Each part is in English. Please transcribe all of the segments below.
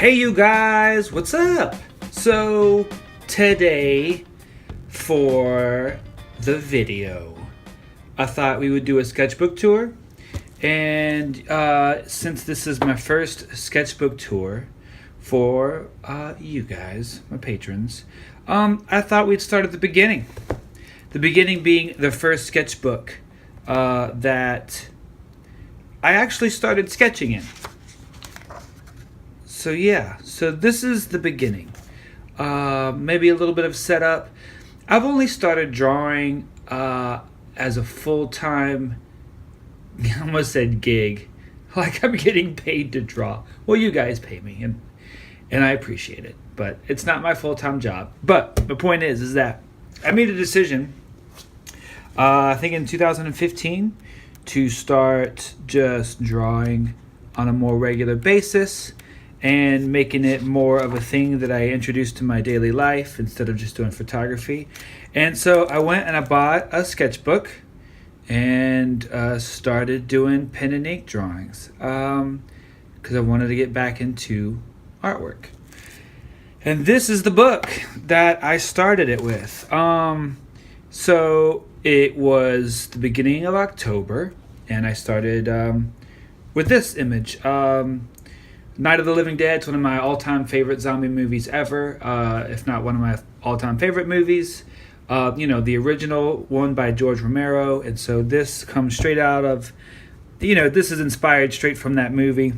Hey you guys, what's up? So today for the video, I thought we would do a sketchbook tour. And since this is my first sketchbook tour for you guys, my patrons, I thought we'd start at the beginning. The beginning being the first sketchbook that I actually started sketching in. So yeah, so this is the beginning. Maybe a little bit of setup. I've only started drawing as a full-time, I almost said gig. Like I'm getting paid to draw. Well, you guys pay me, and I appreciate it. But it's not my full-time job. But the point is that I made a decision, I think in 2015, to start just drawing on a more regular basis and making it more of a thing that I introduced to my daily life instead of just doing photography. And so I went and I bought a sketchbook and started doing pen and ink drawings because I wanted to get back into artwork. And this is the book that I started it with. So it was the beginning of October, and I started with this image. Night of the Living Dead is one of my all-time favorite zombie movies ever, if not one of my all-time favorite movies. The original one by George Romero, and so this comes straight out of, this is inspired straight from that movie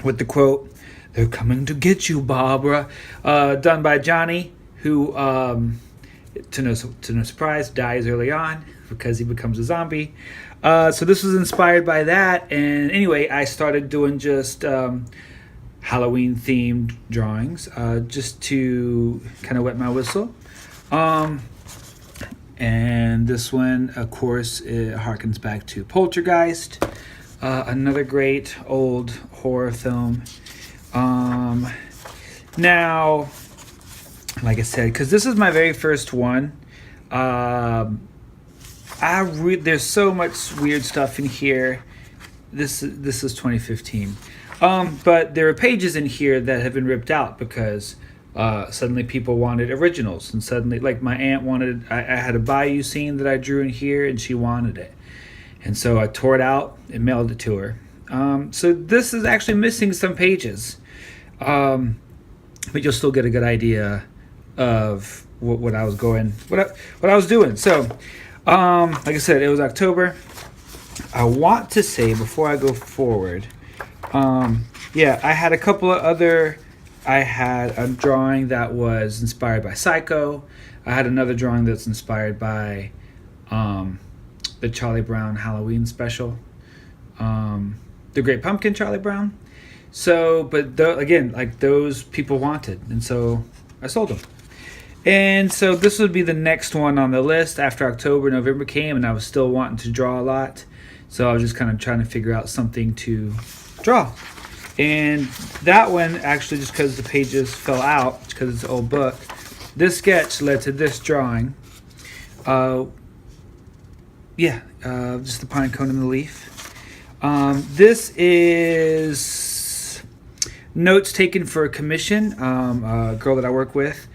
with the quote, "They're coming to get you, Barbara," done by Johnny, who, to no surprise, dies early on because he becomes a zombie. So this was inspired by that, and anyway, I started doing just Halloween themed drawings just to kind of wet my whistle. And this one, of course, it harkens back to Poltergeist, another great old horror film. Now, like I said, because this is my very first one, there's so much weird stuff in here. This is 2015. But there are pages in here that have been ripped out because suddenly people wanted originals, and suddenly, like my aunt wanted, I had a bayou scene that I drew in here, and she wanted it, and so I tore it out and mailed it to her. So this is actually missing some pages, but you'll still get a good idea of what I was doing. So, like I said, it was October. I want to say before I go forward. I had a couple of other. I had a drawing that was inspired by Psycho. I had another drawing that's inspired by the Charlie Brown Halloween special, The Great Pumpkin, Charlie Brown. So, but again, like those people wanted, and so I sold them. And so this would be the next one on the list after November came, and I was still wanting to draw a lot. So I was just kind of trying to figure out something to draw. And that one, actually, just because the pages fell out, because it's an old book, this sketch led to this drawing. Just the pine cone and the leaf. This is notes taken for a commission. A girl that I work with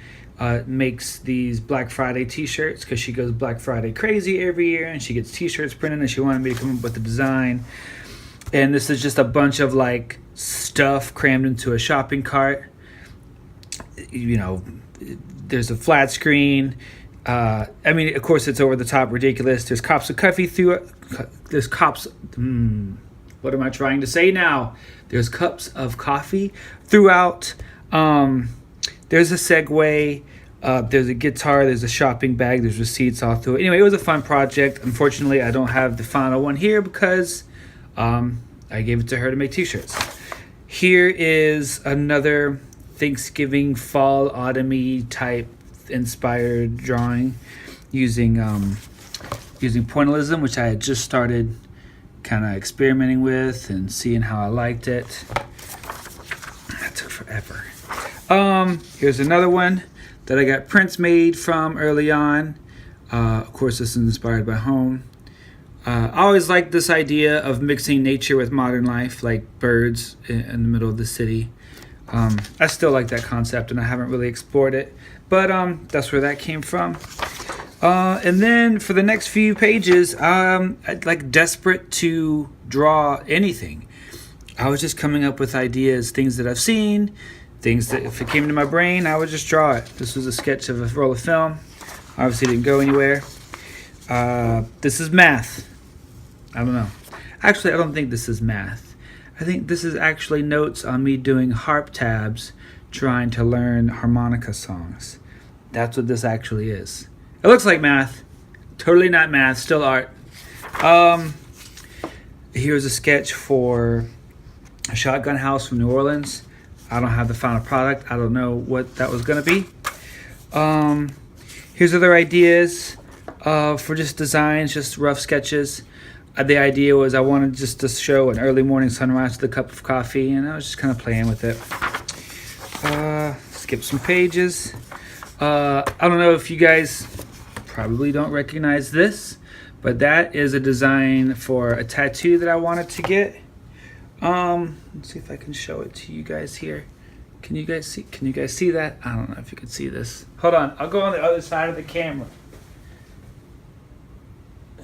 makes these Black Friday t-shirts because she goes Black Friday crazy every year, and she gets t-shirts printed, and she wanted me to come up with the design. And this is just a bunch of like stuff crammed into a shopping cart. There's a flat screen. Of course, it's over the top ridiculous. There's cups of coffee There's cups. What am I trying to say now? There's cups of coffee throughout. There's a Segway. There's a guitar. There's a shopping bag. There's receipts all through it. Anyway, it was a fun project. Unfortunately, I don't have the final one here because I gave it to her to make t-shirts. Here is another Thanksgiving, fall, autumn-y type inspired drawing using pointillism, which I had just started kind of experimenting with and seeing how I liked it. That took forever. Here's another one that I got prints made from early on. Of course, this is inspired by home. I always liked this idea of mixing nature with modern life, like birds in the middle of the city. I still like that concept, and I haven't really explored it, but that's where that came from. And then for the next few pages, I'm like desperate to draw anything. I was just coming up with ideas, things that I've seen, things that if it came to my brain, I would just draw it. This was a sketch of a roll of film. Obviously didn't go anywhere. This is math. I don't know. Actually, I don't think this is math. I think this is actually notes on me doing harp tabs, trying to learn harmonica songs. That's what this actually is. It looks like math. Totally not math, still art. Here's a sketch for a shotgun house from New Orleans. I don't have the final product. I don't know what that was going to be. Here's other ideas for just designs, just rough sketches. The idea was I wanted just to show an early morning sunrise with a cup of coffee, and I was just kind of playing with it. Skip some pages. I don't know if you guys probably don't recognize this, but that is a design for a tattoo that I wanted to get. Let's see if I can show it to you guys here. Can you guys see that? I don't know if you can see this. Hold on, I'll go on the other side of the camera.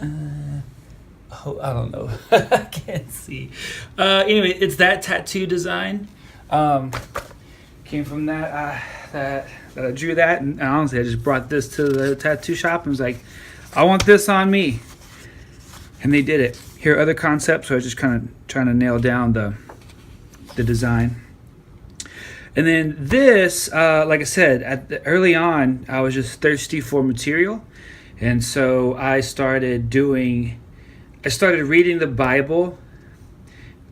I don't know. I can't see. Anyway, it's that tattoo design. Came from that I drew that, and honestly, I just brought this to the tattoo shop and was like, I want this on me. And they did it. Here are other concepts, so I was just kind of trying to nail down the design. And then this, like I said, early on, I was just thirsty for material. And so I started reading the Bible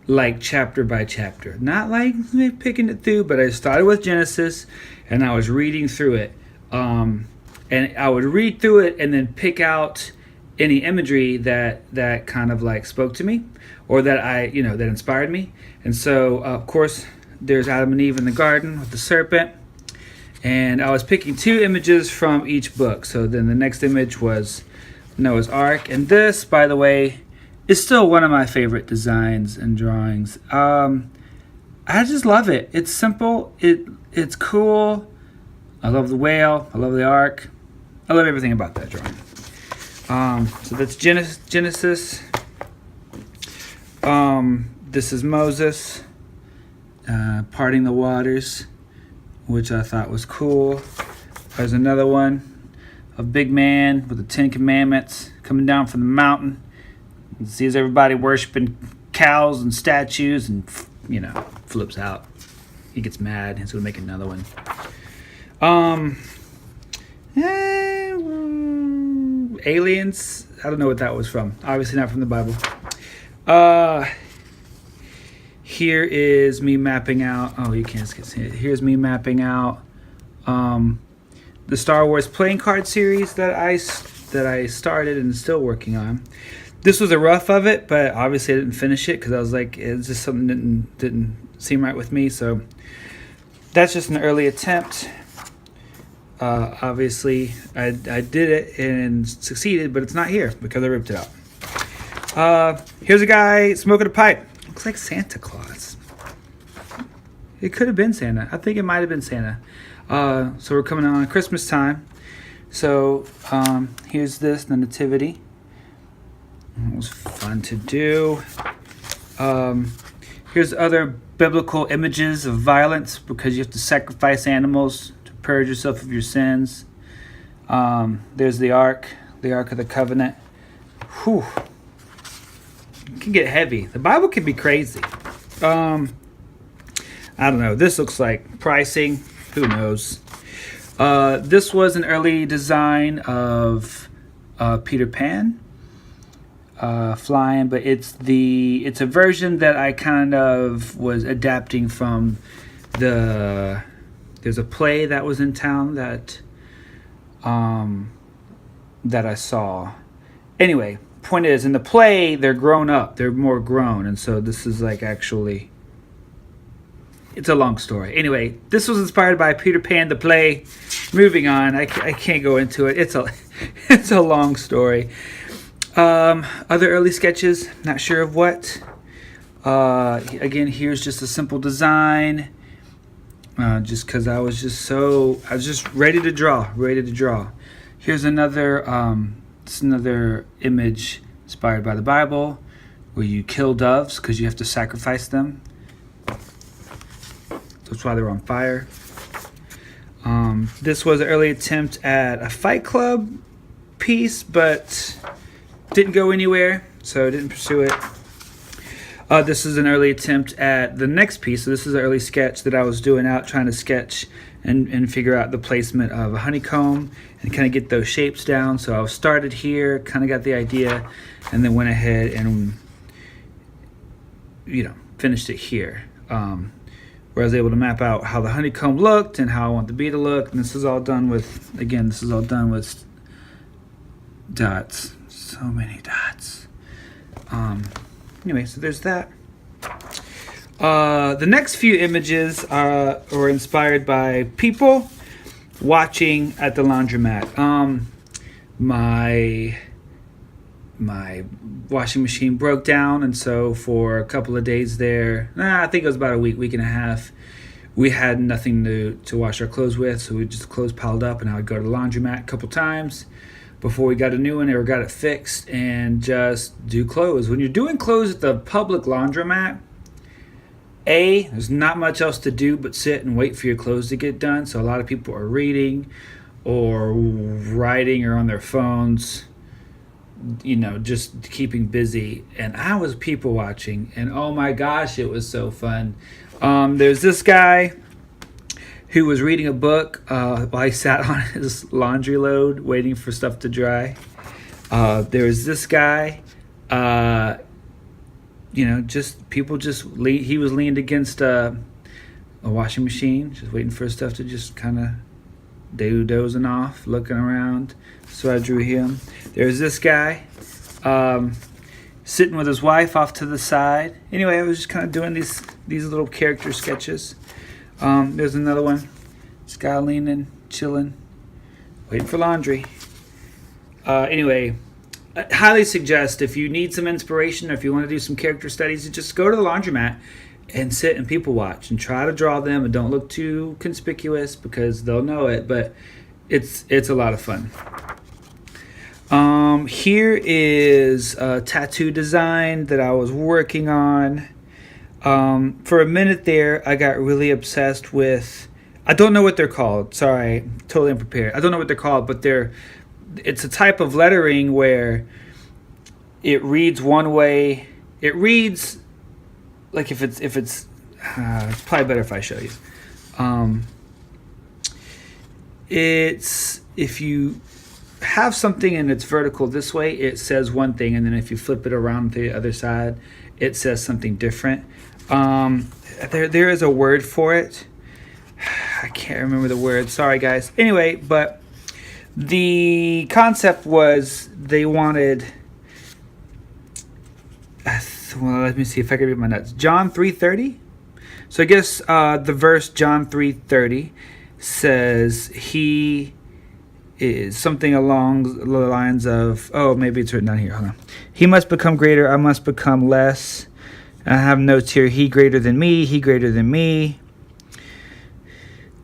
like chapter by chapter. Not like picking it through, but I started with Genesis and I was reading through it. And I would read through it and then pick out any imagery that kind of like spoke to me or that that inspired me. And so, of course, there's Adam and Eve in the garden with the serpent. And I was picking 2 images from each book. So then the next image was Noah's Ark. And this, by the way, is still one of my favorite designs and drawings. I just love it. It's simple. It's cool. I love the whale. I love the ark. I love everything about that drawing. So that's Genesis. This is Moses parting the waters, which I thought was cool. There's another one, a big man with the 10 Commandments coming down from the mountain. And sees everybody worshiping cows and statues and, flips out. He gets mad. He's going to make another one. Aliens. I don't know what that was from. Obviously not from the Bible. Here is me mapping out. Oh, you can't see it. Here's me mapping out the Star Wars playing card series that I started and still working on. This was a rough of it, but obviously I didn't finish it because I was like, it's just something that didn't seem right with me. So that's just an early attempt. Obviously, I did it and succeeded, but it's not here because I ripped it out. Here's a guy smoking a pipe. Looks like Santa Claus. It could have been Santa. I think it might have been Santa. So we're coming on Christmas time. So here's this, the Nativity. It was fun to do. Here's other biblical images of violence because you have to sacrifice animals to purge yourself of your sins. There's the Ark of the Covenant. Whew. It can get heavy. The Bible can be crazy. I don't know. This looks like pricing. Who knows? This was an early design of Peter Pan. Flying, but it's a version that I kind of was adapting from there's a play that was in town that I saw. Anyway, point is, in the play they're grown up, they're more grown, and so this is like actually, it's a long story. Anyway, this was inspired by Peter Pan the play. Moving on, I can't go into it. It's a long story. Other early sketches, not sure of what. Again, here's just a simple design. just because I was just ready to draw. Here's another image inspired by the Bible, where you kill doves because you have to sacrifice them. That's why they're on fire. This was an early attempt at a Fight Club piece, but didn't go anywhere, so I didn't pursue it. This is an early attempt at the next piece. So this is an early sketch that I was doing out, trying to sketch and figure out the placement of a honeycomb and kind of get those shapes down. So I started here, kind of got the idea, and then went ahead and finished it here. Where I was able to map out how the honeycomb looked and how I want the bee to look. And this is all done with dots. So many dots. Anyway, so there's that. The next few images were inspired by people watching at the laundromat. My washing machine broke down, and so for a couple of days there, I think it was about a week and a half, we had nothing to wash our clothes with, so we just clothes piled up, and I would go to the laundromat a couple times before we got a new one or got it fixed and just do clothes. When you're doing clothes at the public laundromat, there's not much else to do but sit and wait for your clothes to get done, so a lot of people are reading or writing or on their phones, just keeping busy. And I was people watching, and oh my gosh, it was so fun. There's this guy who was reading a book while he sat on his laundry load waiting for stuff to dry. There was this guy, he was leaned against a washing machine, just waiting for his stuff to just kind of dozing off, looking around. So I drew him. There's this guy sitting with his wife off to the side. Anyway, I was just kind of doing these little character sketches. There's another one. This guy leaning, chilling, waiting for laundry. Anyway, I highly suggest, if you need some inspiration or if you want to do some character studies, just go to the laundromat and sit and people watch and try to draw them, and don't look too conspicuous because they'll know it, but it's a lot of fun. Here is a tattoo design that I was working on. For a minute there, I got really obsessed with, I don't know what they're called. Sorry, totally unprepared. I don't know what they're called, but it's a type of lettering where it reads one way. It reads like if it's probably better if I show you. It's, if you have something and it's vertical this way, it says one thing, and then if you flip it around to the other side, it says something different. There is a word for it. I can't remember the word. Sorry, guys. Anyway, but the concept was they wanted, well, let me see if I can read my notes. John 3:30. So I guess the verse John 3:30 says he is something along the lines of, maybe it's written down here. Hold on. He must become greater, I must become less. And I have notes here. He greater than me, he greater than me.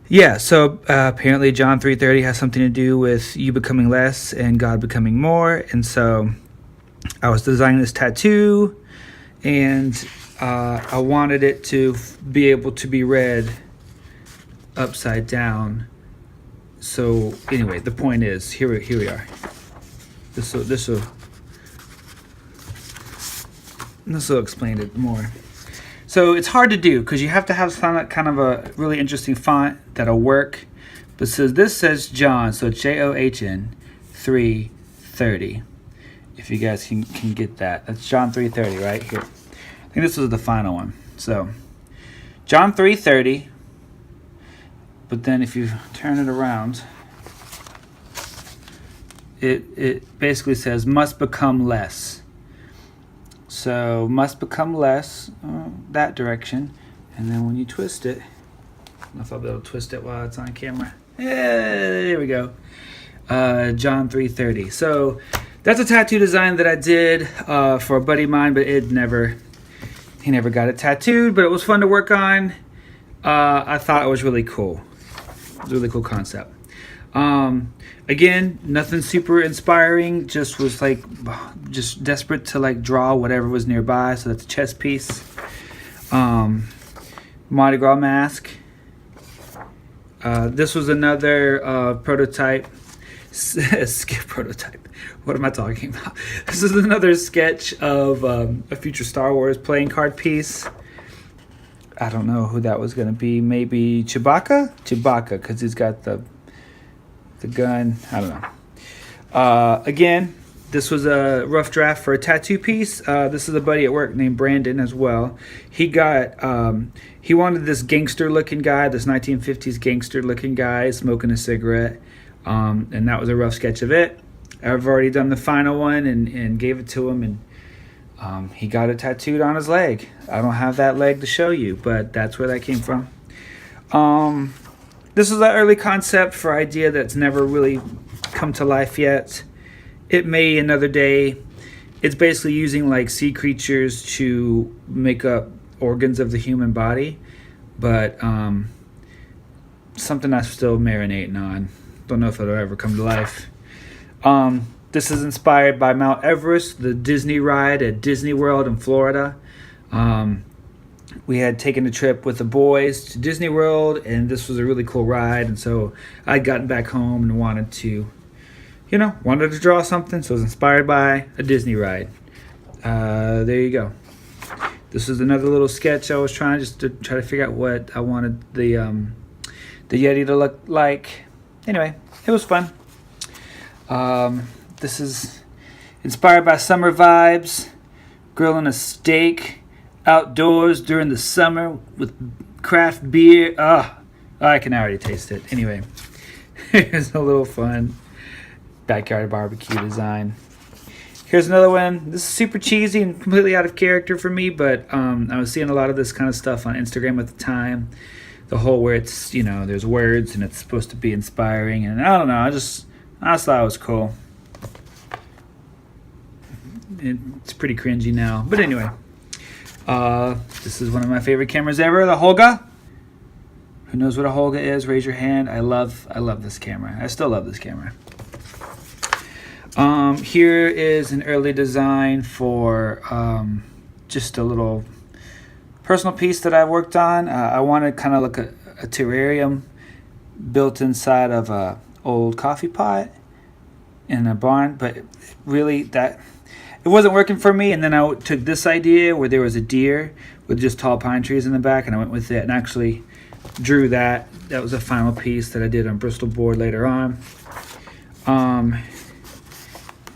Yeah, so apparently John 3:30 has something to do with you becoming less and God becoming more. And so I was designing this tattoo, and I wanted it to be able to be read upside down. So anyway, the point is, here we are. This will explain it more. So it's hard to do because you have to have some kind of a really interesting font that'll work. But this says John, so it's John 3:30. If you guys can get that, that's John 3:30 right here. I think this was the final one. So John 3:30. But then if you turn it around, it basically says must become less. So must become less, that direction. And then when you twist it, I don't know if I'll be able to twist it while it's on camera. There we go. John 3:30. So that's a tattoo design that I did for a buddy of mine, but he never got it tattooed, but it was fun to work on. I thought it was really cool. It was a really cool concept. Again, nothing super inspiring. Just was like, just desperate to like draw whatever was nearby. So that's a chess piece. Mardi Gras mask. This was another prototype. Prototype. What am I talking about? This is another sketch of a future Star Wars playing card piece. I don't know who that was going to be. Maybe Chewbacca? Chewbacca, because he's got the gun. I don't know. Again, this was a rough draft for a tattoo piece. This is a buddy at work named Brandon as well. He wanted this gangster-looking guy, this 1950s gangster-looking guy smoking a cigarette. And that was a rough sketch of it. I've already done the final one and gave it to him, and he got it tattooed on his leg. I don't have that leg to show you, but that's where that came from. This is an early concept for idea that's never really come to life yet. It may another day. It's basically using like sea creatures to make up organs of the human body, but something I'm still marinating on. Don't know if it'll ever come to life. This is inspired by Mount Everest, the Disney ride at Disney World in Florida. We had taken a trip with the boys to Disney World, and this was a really cool ride. And so I'd gotten back home and wanted to draw something. So it was inspired by a Disney ride. There you go. This is another little sketch I was trying to figure out what I wanted the Yeti to look like. Anyway, it was fun. This is inspired by summer vibes. Grilling a steak outdoors during the summer with craft beer. I can already taste it. Anyway, here's a little fun backyard barbecue design. Here's another one. This is super cheesy and completely out of character for me, but I was seeing a lot of this kind of stuff on Instagram at the time. The whole where it's, there's words and it's supposed to be inspiring, and I don't know, I just thought it was cool. It's pretty cringy now, but anyway, this is one of my favorite cameras ever, the Holga. Who knows what a Holga is? Raise your hand. I love this camera. I still love this camera. Here is an early design for just a little personal piece that I worked on. I wanted kind of like a terrarium built inside of a old coffee pot in a barn, but really it wasn't working for me. And then I took this idea where there was a deer with just tall pine trees in the back, and I went with it and actually drew that. That was a final piece that I did on Bristol board later on.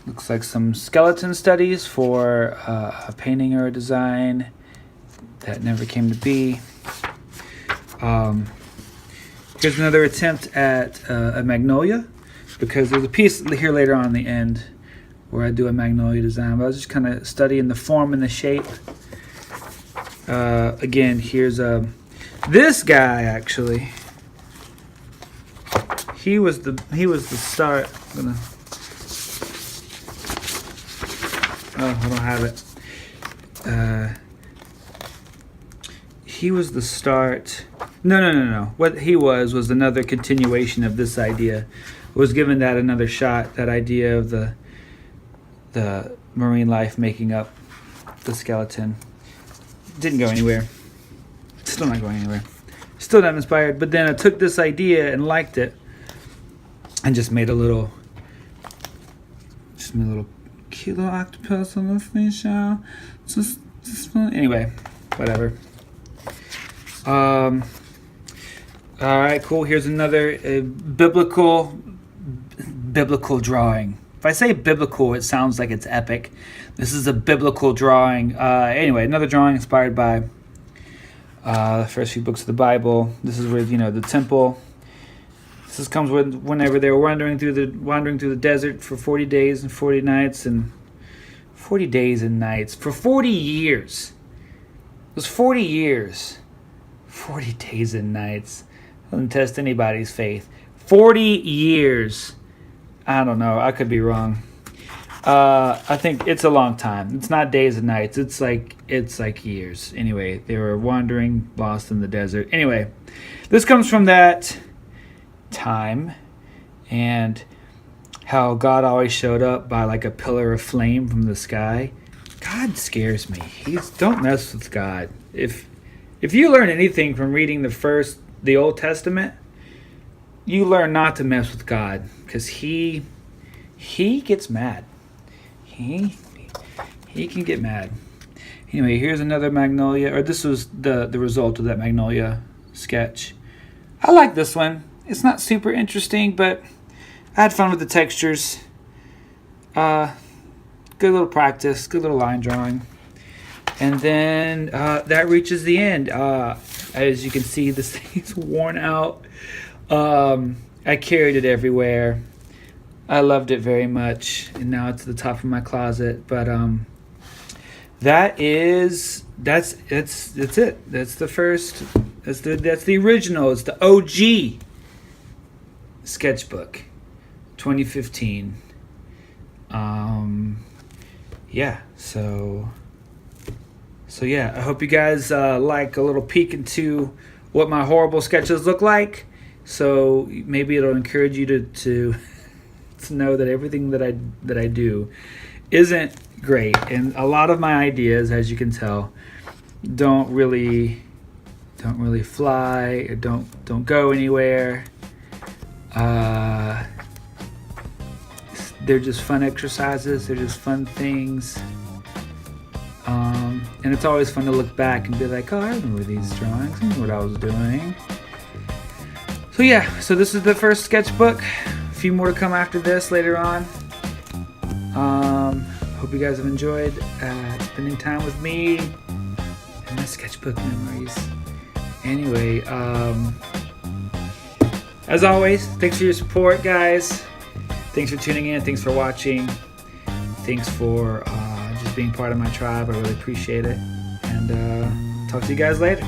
Looks like some skeleton studies for a painting or a design that never came to be. Here's another attempt at a magnolia, because there's a piece here later on in the end where I do a magnolia design, but I was just kind of studying the form and the shape. Again, here's this guy actually. He was the start. I don't have it. He was the start. No. What he was another continuation of this idea. Was given that another shot. That idea of the marine life making up the skeleton. Didn't go anywhere. Still not going anywhere. Still not inspired. But then I took this idea and liked it, and just made a little cute little octopus on the fish. Just anyway, whatever. All right, cool. Here's another biblical drawing. If I say biblical, it sounds like it's epic. This is a biblical drawing. Anyway, another drawing inspired by the first few books of the Bible. This is with the temple. This comes with whenever they were wandering through the desert for 40 days and 40 nights and 40 days and nights for 40 years. It was 40 years. 40 days and nights. Doesn't test anybody's faith. 40 years. I don't know. I could be wrong. I think it's a long time. It's not days and nights. It's like years. Anyway, they were wandering, lost in the desert. Anyway, this comes from that time, and how God always showed up by like a pillar of flame from the sky. God scares me. Don't mess with God. If you learn anything from reading the Old Testament, you learn not to mess with God, because he gets mad. He can get mad. Anyway, here's another magnolia, or this was the result of that magnolia sketch. I like this one. It's not super interesting, but I had fun with the textures. Good little practice, good little line drawing. And then that reaches the end. As you can see, this thing's worn out. I carried it everywhere. I loved it very much, and now it's at the top of my closet. But that's it. That's the first. That's the original. It's the OG sketchbook, 2015. Yeah. So yeah. I hope you guys like a little peek into what my horrible sketches look like. So maybe it'll encourage you to know that everything that I do isn't great, and a lot of my ideas, as you can tell, don't really fly, or don't go anywhere. They're just fun exercises. They're just fun things, and it's always fun to look back and be like, oh, I remember these drawings. I remember what I was doing. So yeah, so this is the first sketchbook. A few more to come after this later on. Hope you guys have enjoyed spending time with me and my sketchbook memories. Anyway, as always, thanks for your support, guys. Thanks for tuning in. Thanks for watching. Thanks for just being part of my tribe. I really appreciate it. And talk to you guys later.